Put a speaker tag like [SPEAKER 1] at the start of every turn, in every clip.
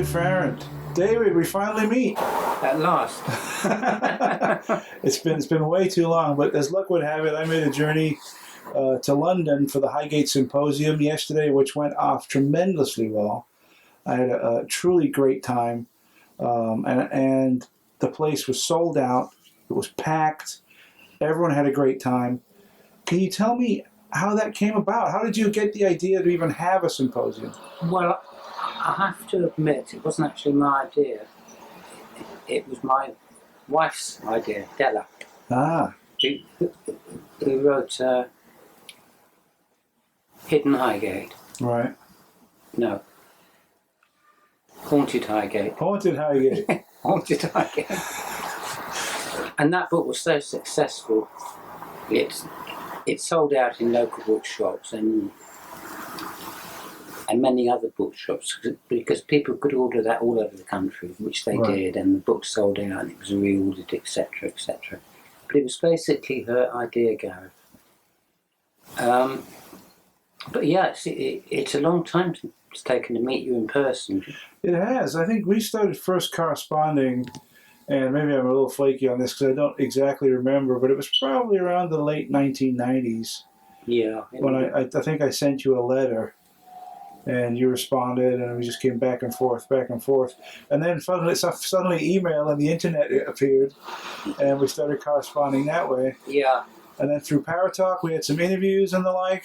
[SPEAKER 1] Farrant. David, we finally meet.
[SPEAKER 2] At last.
[SPEAKER 1] It's been way too long, but as luck would have it, I made a journey to London for the Highgate Symposium yesterday, which went off tremendously well. I had a truly great time, and the place was sold out. It was packed. Everyone had a great time. Can you tell me how that came about? How did you get the idea to even have a symposium?
[SPEAKER 2] Well, I have to admit, it wasn't actually my idea. It was my wife's idea, Della.
[SPEAKER 1] Ah.
[SPEAKER 2] Who wrote Hidden Highgate.
[SPEAKER 1] Right.
[SPEAKER 2] No. Haunted Highgate.
[SPEAKER 1] Haunted Highgate.
[SPEAKER 2] Haunted Highgate. And that book was so successful, it sold out in local bookshops and many other bookshops, because people could order that all over the country, which they did, and the book sold out and it was reordered, etc., etc. But it was basically her idea, Gareth. But yes, it's a long time it's taken to meet you in person.
[SPEAKER 1] It has. I think we started first corresponding, and maybe I'm a little flaky on this because I don't exactly remember, but it was probably around the late 1990s.
[SPEAKER 2] Yeah.
[SPEAKER 1] When I think I sent you a letter, and you responded, and we just came back and forth. And then suddenly email and the internet appeared, and we started corresponding that way.
[SPEAKER 2] Yeah.
[SPEAKER 1] And then through Paratalk, we had some interviews and the like.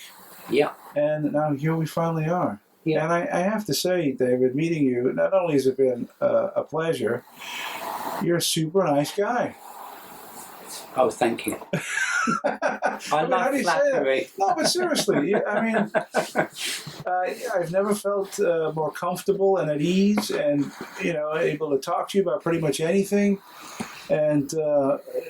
[SPEAKER 2] Yeah.
[SPEAKER 1] And now here we finally are.
[SPEAKER 2] Yeah.
[SPEAKER 1] And I have to say, David, meeting you, not only has it been a pleasure, you're a super nice guy.
[SPEAKER 2] Oh, thank you. I love flattery.
[SPEAKER 1] No, but seriously, I mean, I've never felt more comfortable and at ease, and able to talk to you about pretty much anything, and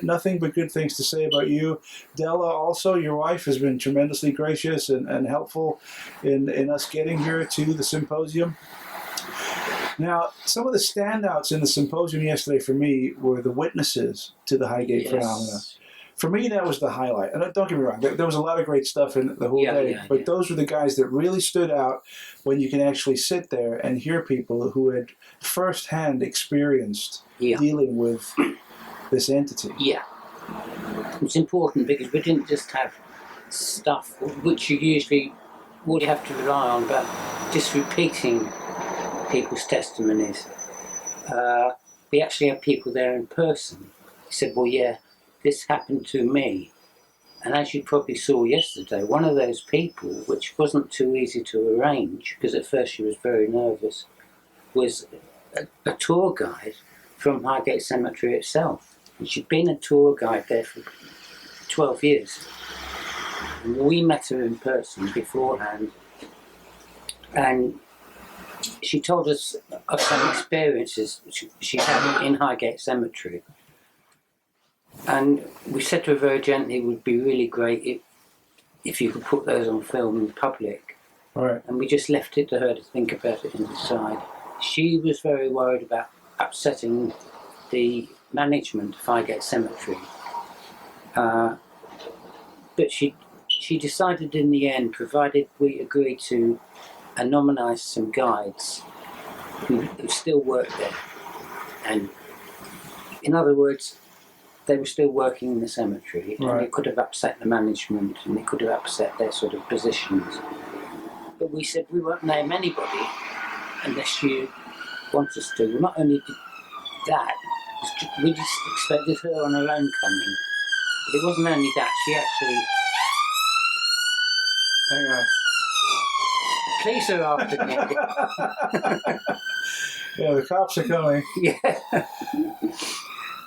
[SPEAKER 1] nothing but good things to say about you. Della, also, your wife, has been tremendously gracious and helpful in us getting here to the symposium. Now, some of the standouts in the symposium yesterday for me were the witnesses to the Highgate phenomena. For me, that was the highlight. And don't get me wrong, there was a lot of great stuff in the whole day, but those were the guys that really stood out when you can actually sit there and hear people who had firsthand experienced dealing with this entity.
[SPEAKER 2] Yeah. It's important because we didn't just have stuff which you usually would have to rely on, but just repeating people's testimonies. We actually had people there in person. He said, well, yeah, this happened to me. And as you probably saw yesterday, one of those people, which wasn't too easy to arrange, because at first she was very nervous, was a tour guide from Highgate Cemetery itself. And she'd been a tour guide there for 12 years. And we met her in person beforehand, and she told us of some experiences she had in Highgate Cemetery. And we said to her very gently, it would be really great if you could put those on film in public.
[SPEAKER 1] Right.
[SPEAKER 2] And we just left it to her to think about it and decide. She was very worried about upsetting the management of Highgate Cemetery. But she decided in the end, provided we agreed to anonymise some guides who still work there. And in other words, they were still working in the cemetery, and it could have upset the management, and it could have upset their sort of positions. But we said we won't name anybody unless you want us to. Well, not only did that, we just expected her on her own coming. But it wasn't only that, she actually...
[SPEAKER 1] Hang on.
[SPEAKER 2] Police are after me.
[SPEAKER 1] Yeah, the cops are coming.
[SPEAKER 2] Yeah.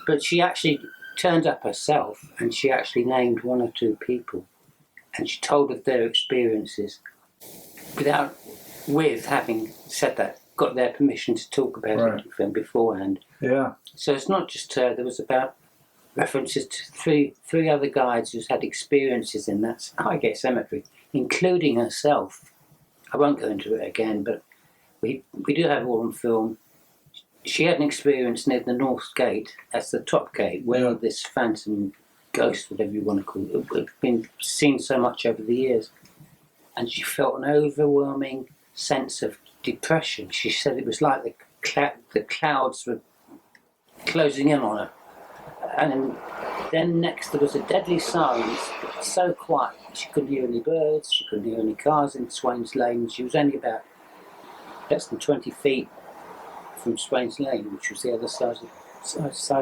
[SPEAKER 2] But she actually turned up herself, and she actually named one or two people, and she told of their experiences with having said that, got their permission to talk about it with them beforehand.
[SPEAKER 1] Yeah.
[SPEAKER 2] So it's not just her. There was about references to three other guides who's had experiences in that Highgate Cemetery, including herself. I won't go into it again, but we do have it all on film. She had an experience near the North Gate, that's the top gate, where this phantom ghost, whatever you want to call it, had been seen so much over the years. And she felt an overwhelming sense of depression. She said it was like the the clouds were closing in on her. And then next there was a deadly silence, but so quiet. She couldn't hear any birds, she couldn't hear any cars in Swains Lane. She was only about less than 20 feet from Swains Lane, which was the other side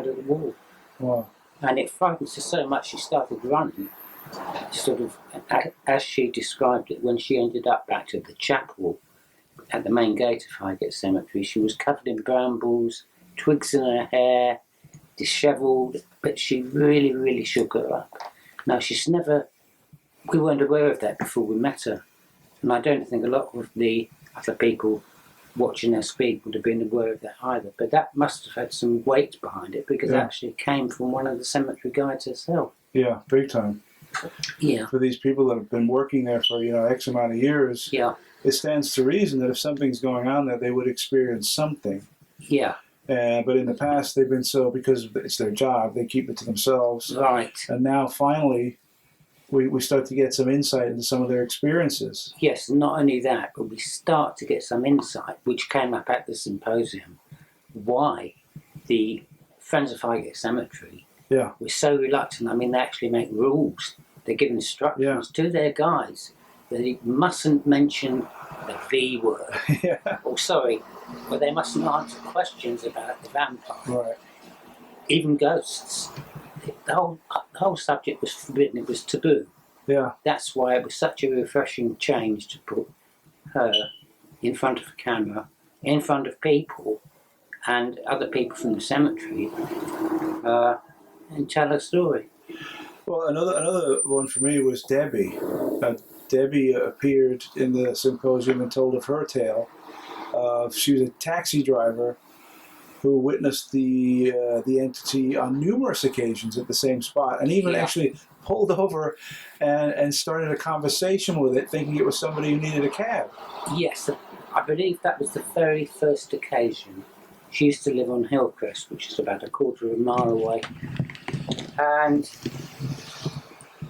[SPEAKER 2] of the wall.
[SPEAKER 1] Wow.
[SPEAKER 2] And it frightened her so much she started running, sort of, as she described it, when she ended up back to the chapel at the main gate of Highgate Cemetery. She was covered in brambles, twigs in her hair, dishevelled, but she really, really shook her up. Now, we weren't aware of that before we met her. And I don't think a lot of the other people watching her speak would have been aware of that either. But that must have had some weight behind it, because it actually came from one of the cemetery guides herself.
[SPEAKER 1] Yeah, big time.
[SPEAKER 2] Yeah.
[SPEAKER 1] For these people that have been working there for, X amount of years, it stands to reason that if something's going on there, they would experience something.
[SPEAKER 2] Yeah.
[SPEAKER 1] But in the past, they've been because it's their job, they keep it to themselves.
[SPEAKER 2] Right.
[SPEAKER 1] And now, finally, we start to get some insight into some of their experiences.
[SPEAKER 2] Yes, not only that, but we start to get some insight, which came up at the symposium, why the Friends of Highgate Cemetery were so reluctant. I mean, they actually make rules. They give instructions to their guides that they mustn't mention the V word. Or they mustn't answer questions about the vampire.
[SPEAKER 1] Right.
[SPEAKER 2] Even ghosts. The whole subject was forbidden. It was taboo.
[SPEAKER 1] Yeah.
[SPEAKER 2] That's why it was such a refreshing change to put her in front of a camera, in front of people and other people from the cemetery, and tell her story.
[SPEAKER 1] Well, another one for me was Debbie. Debbie appeared in the symposium and told of her tale. She was a taxi driver who witnessed the entity on numerous occasions at the same spot, and even actually pulled over and started a conversation with it, thinking it was somebody who needed a cab.
[SPEAKER 2] Yes, I believe that was the very first occasion. She used to live on Hillcrest, which is about a quarter of a mile away, and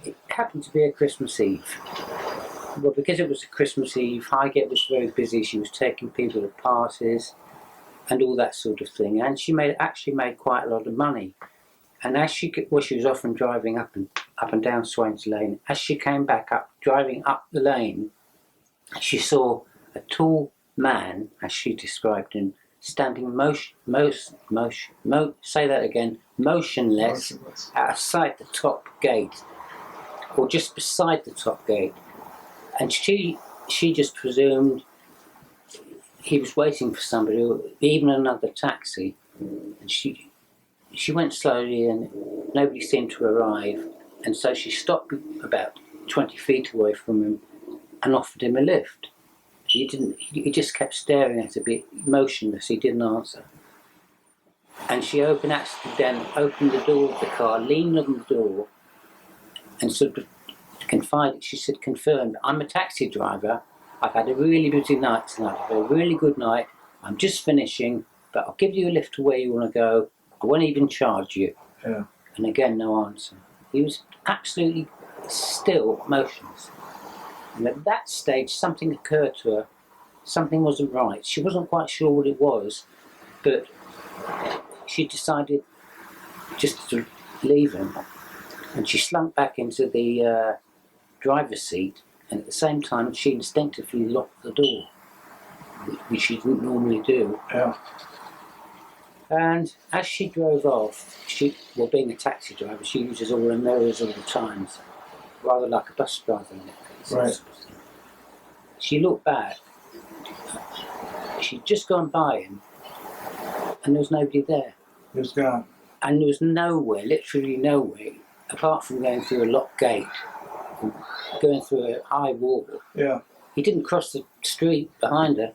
[SPEAKER 2] it happened to be a Christmas Eve. Well, because it was a Christmas Eve, Highgate was very busy. She was taking people to parties and all that sort of thing. And she actually made quite a lot of money. And as she was often driving up and down Swains Lane. As she came back up, driving up the lane, she saw a tall man, as she described him, standing motionless outside the top gate, or just beside the top gate. And she just presumed he was waiting for somebody, or even another taxi. And she went slowly, and nobody seemed to arrive. And so she stopped about 20 feet away from him and offered him a lift. He didn't. He just kept staring at her, a bit motionless. He didn't answer. And she opened the door of the car, leaned on the door, and sort of confided. She said, "Confirmed. I'm a taxi driver. I've had a really busy night tonight. I've had a really good night. I'm just finishing, but I'll give you a lift to where you want to go. I won't even charge you."
[SPEAKER 1] Yeah.
[SPEAKER 2] And again, no answer. He was absolutely still motionless. And at that stage, something occurred to her. Something wasn't right. She wasn't quite sure what it was, but she decided just to leave him. And she slunk back into the driver's seat, and at the same time, she instinctively locked the door, which she didn't normally do.
[SPEAKER 1] Yeah.
[SPEAKER 2] And as she drove off, being a taxi driver, she uses all her mirrors all the time, so rather like a bus driver in that case.
[SPEAKER 1] Right.
[SPEAKER 2] She looked back. She'd just gone by him, and there was nobody there.
[SPEAKER 1] He was gone.
[SPEAKER 2] And there was nowhere, literally nowhere, apart from going through a locked gate, going through a high wall.
[SPEAKER 1] Yeah.
[SPEAKER 2] He didn't cross the street behind her.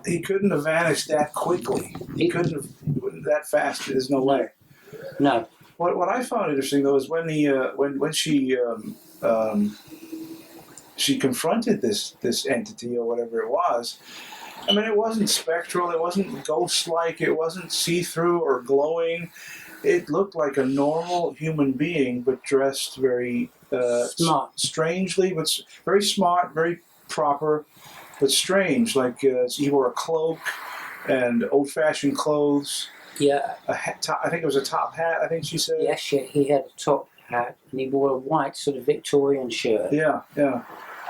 [SPEAKER 1] He couldn't have vanished that quickly. He couldn't have that fast. There's no way.
[SPEAKER 2] No.
[SPEAKER 1] What I found interesting though is when she confronted this entity or whatever it was. I mean, it wasn't spectral. It wasn't ghost-like. It wasn't see-through or glowing. It looked like a normal human being, but dressed very
[SPEAKER 2] smart,
[SPEAKER 1] strangely, but very smart, very proper, but strange. Like he wore a cloak, and old-fashioned clothes.
[SPEAKER 2] Yeah.
[SPEAKER 1] I think it was a top hat, I think she said.
[SPEAKER 2] Yes, he had a top hat and he wore a white sort of Victorian shirt.
[SPEAKER 1] Yeah, yeah.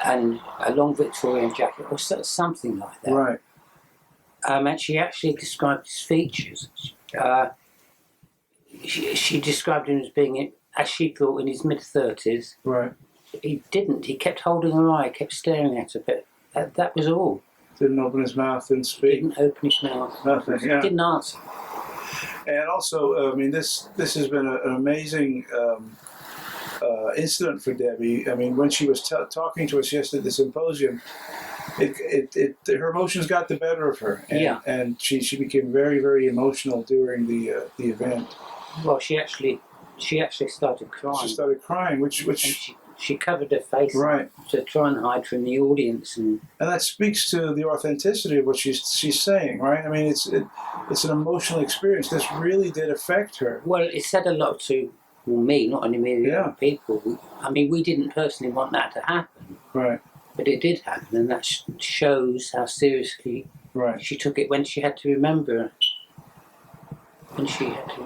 [SPEAKER 2] And a long Victorian jacket or something like that.
[SPEAKER 1] Right.
[SPEAKER 2] And she actually described his features. She described him as being, as she thought, in his mid-30s.
[SPEAKER 1] Right.
[SPEAKER 2] He didn't. He kept holding her eye, kept staring at her, but that was all.
[SPEAKER 1] Didn't open his mouth, didn't speak.
[SPEAKER 2] Didn't open his mouth.
[SPEAKER 1] Nothing, yeah.
[SPEAKER 2] Didn't answer.
[SPEAKER 1] And also, I mean, this has been an amazing incident for Debbie. I mean, when she was talking to us yesterday at the symposium, her emotions got the better of her, and she became very, very emotional during the event.
[SPEAKER 2] Well, she actually started crying.
[SPEAKER 1] She started crying, which
[SPEAKER 2] she covered her face
[SPEAKER 1] right
[SPEAKER 2] to try and hide from the audience, and
[SPEAKER 1] that speaks to the authenticity of what she's saying, right? I mean, it's an emotional experience. This really did affect her.
[SPEAKER 2] Well, it said a lot to me, not only me, the other people. I mean, we didn't personally want that to happen,
[SPEAKER 1] right?
[SPEAKER 2] But it did happen, and that shows how seriously she took it when she had to remember. And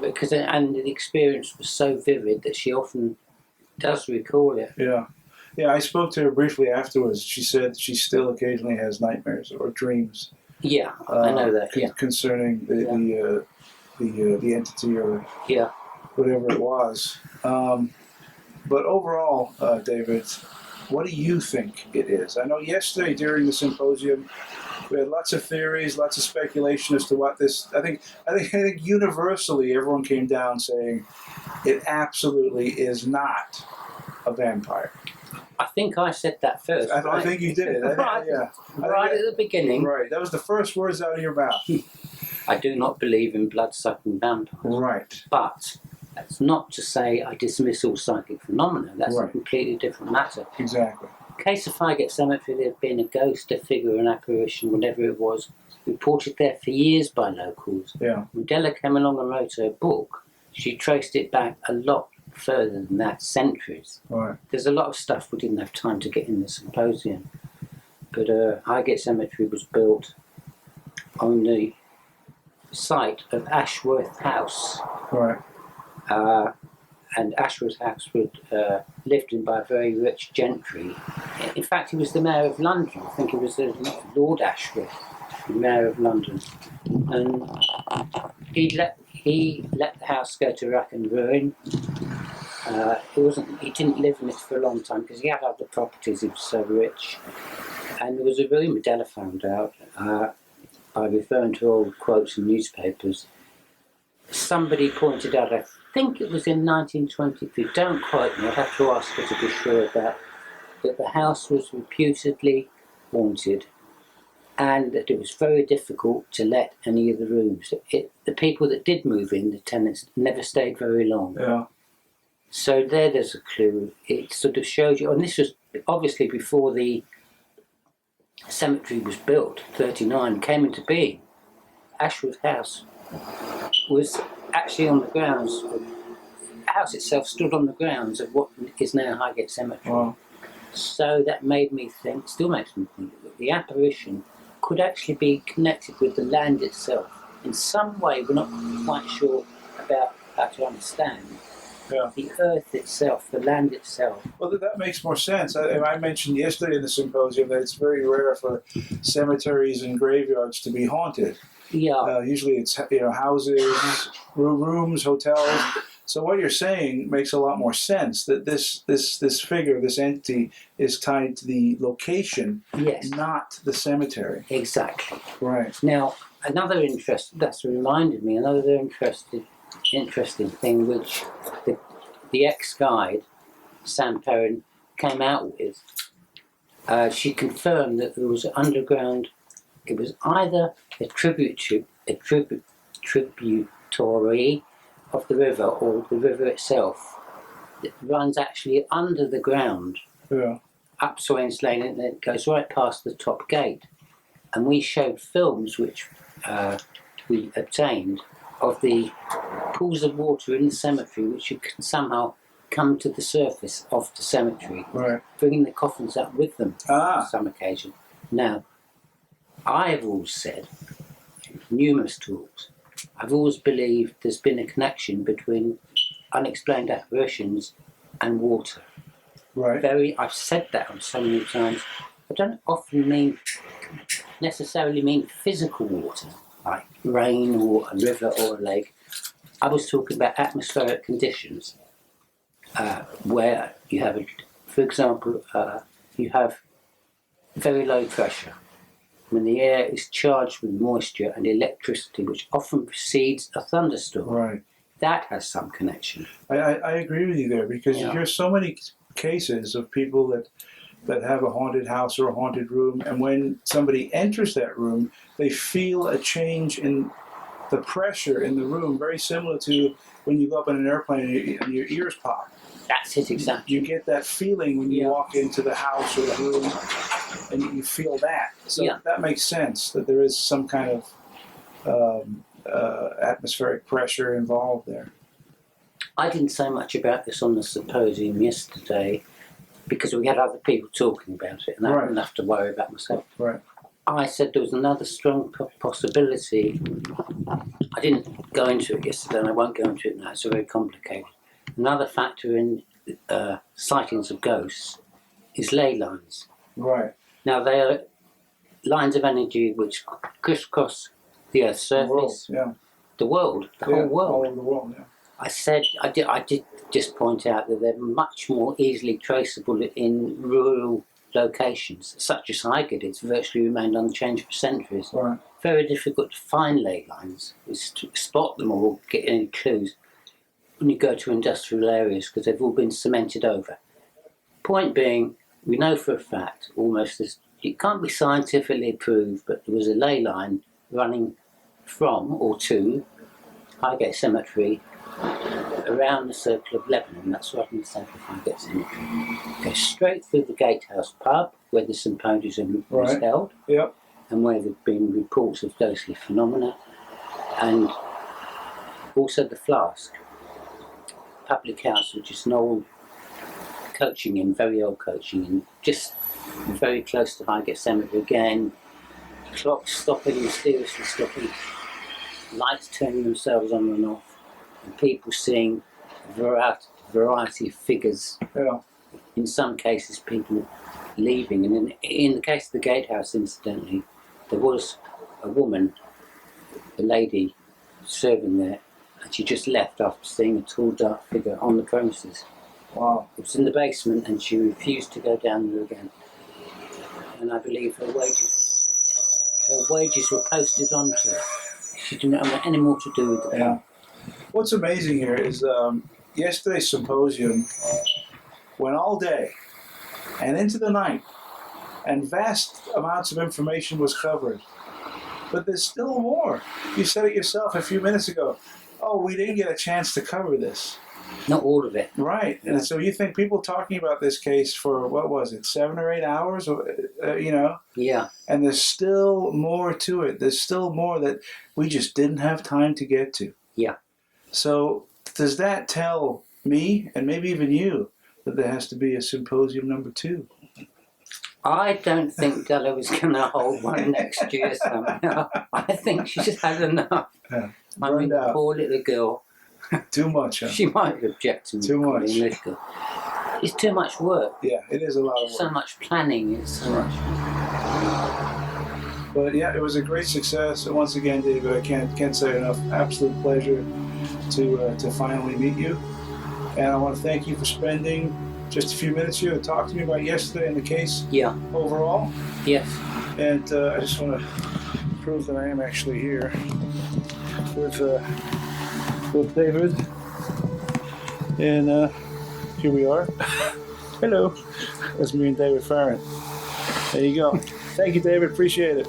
[SPEAKER 2] because the experience was so vivid that she often does recall it.
[SPEAKER 1] Yeah. I spoke to her briefly afterwards. She said she still occasionally has nightmares or dreams.
[SPEAKER 2] Yeah, I know that.
[SPEAKER 1] Concerning the entity or whatever it was. But overall, David, what do you think it is? I know yesterday during the symposium, we had lots of theories, lots of speculation as to what this. I think universally everyone came down saying it absolutely is not a vampire.
[SPEAKER 2] I think I said that first.
[SPEAKER 1] I think you did it.
[SPEAKER 2] Right at the beginning.
[SPEAKER 1] Right. That was the first words out of your mouth.
[SPEAKER 2] I do not believe in blood-sucking vampires.
[SPEAKER 1] Right.
[SPEAKER 2] But that's not to say I dismiss all psychic phenomena. That's a completely different matter.
[SPEAKER 1] Exactly.
[SPEAKER 2] In case of Highgate Cemetery, there had been a ghost, a figure, an apparition, whatever it was, reported there for years by locals.
[SPEAKER 1] Yeah.
[SPEAKER 2] When Della came along and wrote her book, she traced it back a lot further than that, centuries.
[SPEAKER 1] Right.
[SPEAKER 2] There's a lot of stuff we didn't have time to get in the symposium. But Highgate Cemetery was built on the site of Ashworth House.
[SPEAKER 1] Right.
[SPEAKER 2] And Ashworth House was lived in by a very rich gentry. In fact, he was the mayor of London. I think he was Lord Ashworth, the mayor of London. And he let the house go to rack and ruin. He didn't live in it for a long time because he had other properties. He was so rich. And there was a rumour, Della found out, by referring to old quotes in newspapers. Somebody pointed out, I think it was in 1923, don't quote me, I'd have to ask her to be sure of that the house was reputedly haunted and that it was very difficult to let any of the rooms. The people that did move in, the tenants, never stayed very long.
[SPEAKER 1] Yeah.
[SPEAKER 2] So there's a clue. It sort of shows you, and this was obviously before the cemetery was built, 39, came into being. Ashworth House was actually on the grounds, the house itself stood on the grounds of what is now Highgate Cemetery.
[SPEAKER 1] Wow.
[SPEAKER 2] So that made me think, still makes me think, that the apparition could actually be connected with the land itself. In some way, we're not quite sure about how to understand.
[SPEAKER 1] Yeah.
[SPEAKER 2] The earth itself, the land itself.
[SPEAKER 1] Well, that makes more sense. I mentioned yesterday in the symposium that it's very rare for cemeteries and graveyards to be haunted.
[SPEAKER 2] Yeah.
[SPEAKER 1] Usually it's houses, rooms, hotels. So what you're saying makes a lot more sense, that this figure, this entity, is tied to the location, not the cemetery.
[SPEAKER 2] Exactly.
[SPEAKER 1] Right.
[SPEAKER 2] Now, that's reminded me, another interesting thing which the ex-guide, Sam Perrin, came out with. She confirmed that there was an underground, it was either a tributary of the river or the river itself that runs actually under the ground, up Swains Lane, and then it goes right past the top gate. And we showed films which we obtained of the pools of water in the cemetery which you can somehow come to the surface of the cemetery, bringing the coffins up with them on some occasion. Now, I have always said, numerous talks, I've always believed there's been a connection between unexplained apparitions and water.
[SPEAKER 1] Right.
[SPEAKER 2] I've said that so many times. I don't often necessarily mean physical water, like rain or a river or a lake. I was talking about atmospheric conditions, where you have, for example, you have very low pressure. When the air is charged with moisture and electricity, which often precedes a thunderstorm,
[SPEAKER 1] Right.
[SPEAKER 2] that has some connection.
[SPEAKER 1] I agree with you there, because you hear so many cases of people that have a haunted house or a haunted room, and when somebody enters that room, they feel a change in the pressure in the room, very similar to when you go up in an airplane and your ears pop.
[SPEAKER 2] That's it, exactly.
[SPEAKER 1] You get that feeling when you walk into the house or the room, and you feel that. So that makes sense, that there is some kind of atmospheric pressure involved there.
[SPEAKER 2] I didn't say much about this on the symposium yesterday because we had other people talking about it, and I didn't have to worry about myself.
[SPEAKER 1] Right.
[SPEAKER 2] I said there was another strong possibility. I didn't go into it yesterday, and I won't go into it now. It's very complicated. Another factor in sightings of ghosts is ley lines.
[SPEAKER 1] Right.
[SPEAKER 2] Now, they are lines of energy which crisscross the Earth's surface, the whole world.
[SPEAKER 1] All over the world, yeah.
[SPEAKER 2] I did just point out that they're much more easily traceable in rural locations, such as Highgate. It's virtually remained unchanged for centuries.
[SPEAKER 1] Right.
[SPEAKER 2] Very difficult to find ley lines, is to spot them or get any clues when you go to industrial areas, because they've all been cemented over. Point being, we know for a fact, almost as it can't be scientifically proved, but there was a ley line running from or to Highgate Cemetery around the circle of Lebanon. That's right in the centre of Highgate Cemetery. Goes straight through the Gatehouse pub where the symposium was held, and where there have been reports of ghostly phenomena, and also the Flask public house, which is an old coaching inn, very old coaching inn, just very close to Highgate Cemetery again. Clocks stopping, mysteriously stopping, lights turning themselves on and off, and people seeing a variety of figures. In some cases, people leaving, and in the case of the Gatehouse, incidentally, there was a woman, a lady, serving there, and she just left after seeing a tall, dark figure on the premises.
[SPEAKER 1] Wow.
[SPEAKER 2] It was in the basement, and she refused to go down there again. And I believe her wages were posted onto her. She didn't have any more to do with the
[SPEAKER 1] pub. What's amazing here is yesterday's symposium went all day and into the night, and vast amounts of information was covered. But there's still more. You said it yourself a few minutes ago. Oh, we didn't get a chance to cover this.
[SPEAKER 2] Not all of it.
[SPEAKER 1] Right. Yeah. And so you think people talking about this case for, what was it, 7 or 8 hours? Yeah. And there's still more to it. There's still more that we just didn't have time to get to.
[SPEAKER 2] Yeah.
[SPEAKER 1] So does that tell me, and maybe even you, that there has to be a symposium number 2?
[SPEAKER 2] I don't think Della was going to hold one next year somehow. I think she just had enough.
[SPEAKER 1] Yeah.
[SPEAKER 2] I mean, the poor little girl.
[SPEAKER 1] Too much, huh?
[SPEAKER 2] She might object to me.
[SPEAKER 1] Too much.
[SPEAKER 2] It's too much work.
[SPEAKER 1] Yeah, it is a lot of work.
[SPEAKER 2] So much planning. It's so much.
[SPEAKER 1] But yeah, it was a great success. And once again, David, I can't say enough. Absolute pleasure to finally meet you. And I want to thank you for spending just a few minutes here to talk to me about yesterday and the case.
[SPEAKER 2] Yeah.
[SPEAKER 1] Overall.
[SPEAKER 2] Yes.
[SPEAKER 1] And I just want to prove that I am actually here with David, and here we are. Hello, that's me and David Farrant. There you go. Thank you, David. Appreciate it.